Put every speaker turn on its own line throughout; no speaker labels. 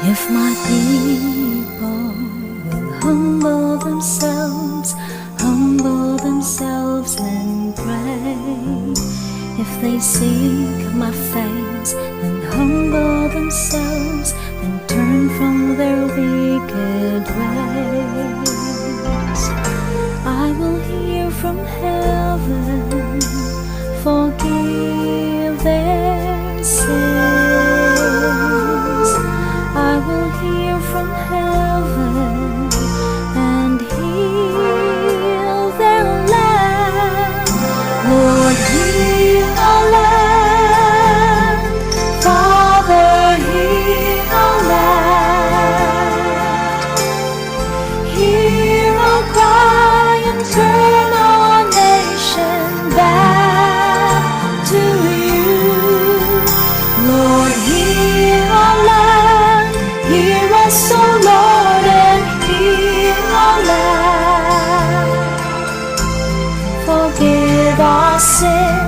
If my people will humble themselves and pray, if they seek my face and humble themselves and turn from their wicked ways, I will hear from heaven, forgive their sins. I will hear from heaven and heal their land. Lord, heal our land. Father, heal our land. Hear our cry and turn our nation back to you. Lord, heal our land. Hear us, O Lord, and heal our land. Forgive our sin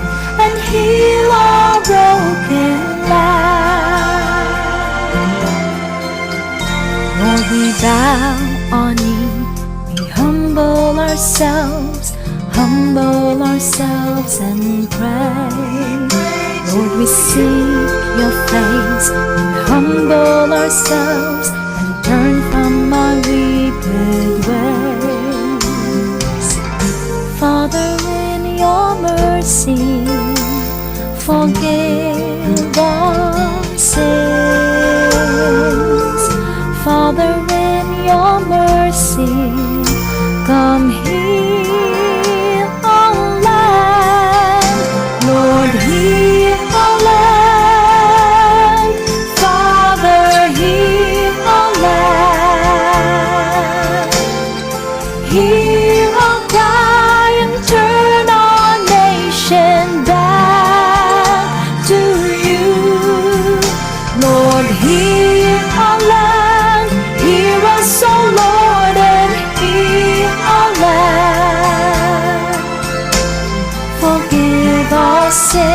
and heal our broken land. Lord, we bow our knee, we humble ourselves and pray. Lord, we seek your face and humble ourselves and turn from our wicked ways. Father, in your mercy, forgive our sins. Father, in your mercy, come heal our land. Lord, heal our land. Father, heal our land. Hear our cry and turn our nation back to you. Lord, heal our land. Hear us, O Lord, and heal our land. Forgive our sins